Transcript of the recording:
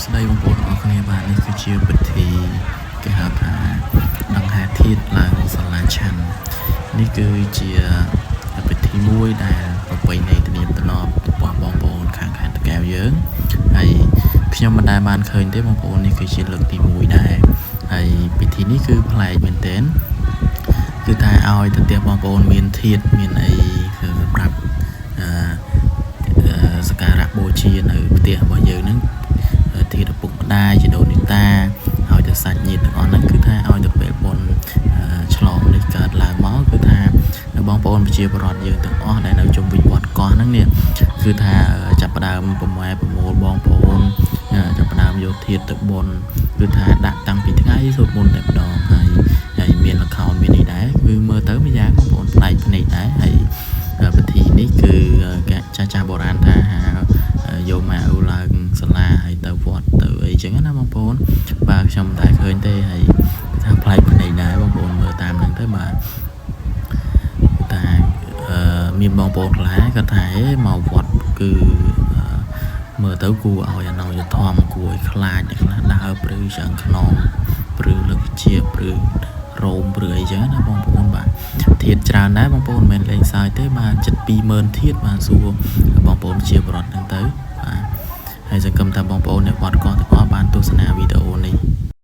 ស្ដីបងប្អូនទាំងអស់គ្នាបាទនេះគឺជាពិធីគេហៅថាដង្ហែធាតុឡើងសាលាឆាន់នេះគឺជាពិធីមួយដែលប្រពៃណីទំនៀមទម្លាប់របស់បងប្អូនខាងខេត្តតាកែវយើងហើយខ្ញុំមិនដែលបានឃើញទេបងប្អូននេះគឺជាលើកទី1ដែរហើយពិធីនេះគឺប្លែកមែនទែនគឺថាឲ្យទៅផ្ទះបងប្អូនមានធាតុមានអីគឺសម្រាប់សក្ការៈបូជានៅផ្ទះរបស់យើងហ្នឹងធាតុឪពុកម្ដាយជីដូនជីតាឲ្យទៅសាច់ញាតិទាំងអស់ហ្នឹងគឺថាឲ្យទៅពេលបុណ្យឆ្លងនេះកើតឡើងមកគឺថាបងប្អូនប្រជាពលរដ្ឋយើងទាំងអស់ដែលនៅជុំវិញវត្តកោះហ្នឹងនេះគឺថាចាប់ផ្ដើមប្រមូលបងប្អូនចាប់ផ្ដើមយកធាតុទៅបុណ្យគឺថាដាក់តាំងពីថ្ងៃសូត្រមន្តតែម្ដងហើយមានល្ខោនមាននេះដែរគឺមើលទៅម្យ៉ាងបងប្អូនប្លែកភ្នែកដែរហើយពិធីនេះគឺចាស់បុរាណថាយកមកអ៊ូឡើងសាលាហើយទៅវត្តទៅអីចឹងណាបងប្អូនបាទខ្ញុំតែឃើញទេហើយថាប្លែកភ្នែកដែរបងប្អូនមើលតាមហ្នឹងទៅបាទតែមានបងប្អូនខ្លះគាត់ថាមកវត្តគឺមើលទៅគួរឲ្យអនុយធម៌គួរឲ្យខ្លាចអ្នកខ្លះដើរព្រឺឆ្អឹងខ្នងព្រឺលើកជាព្រឺរោមព្រឺអីចឹងណាបងប្អូនបាទធាតុច្រើនដែរបងប្អូនមិនមែនលេងសើចទេបាទជិត 20000 ធាតុបាទសួរបងប្អូនជាបរិវត្តហ្នឹងទៅបាទហើយសង្ឃឹមថាបងប្អូនអ្នកវត្តកោះទាំងអស់បានទស្សនាវីដេអូនេះ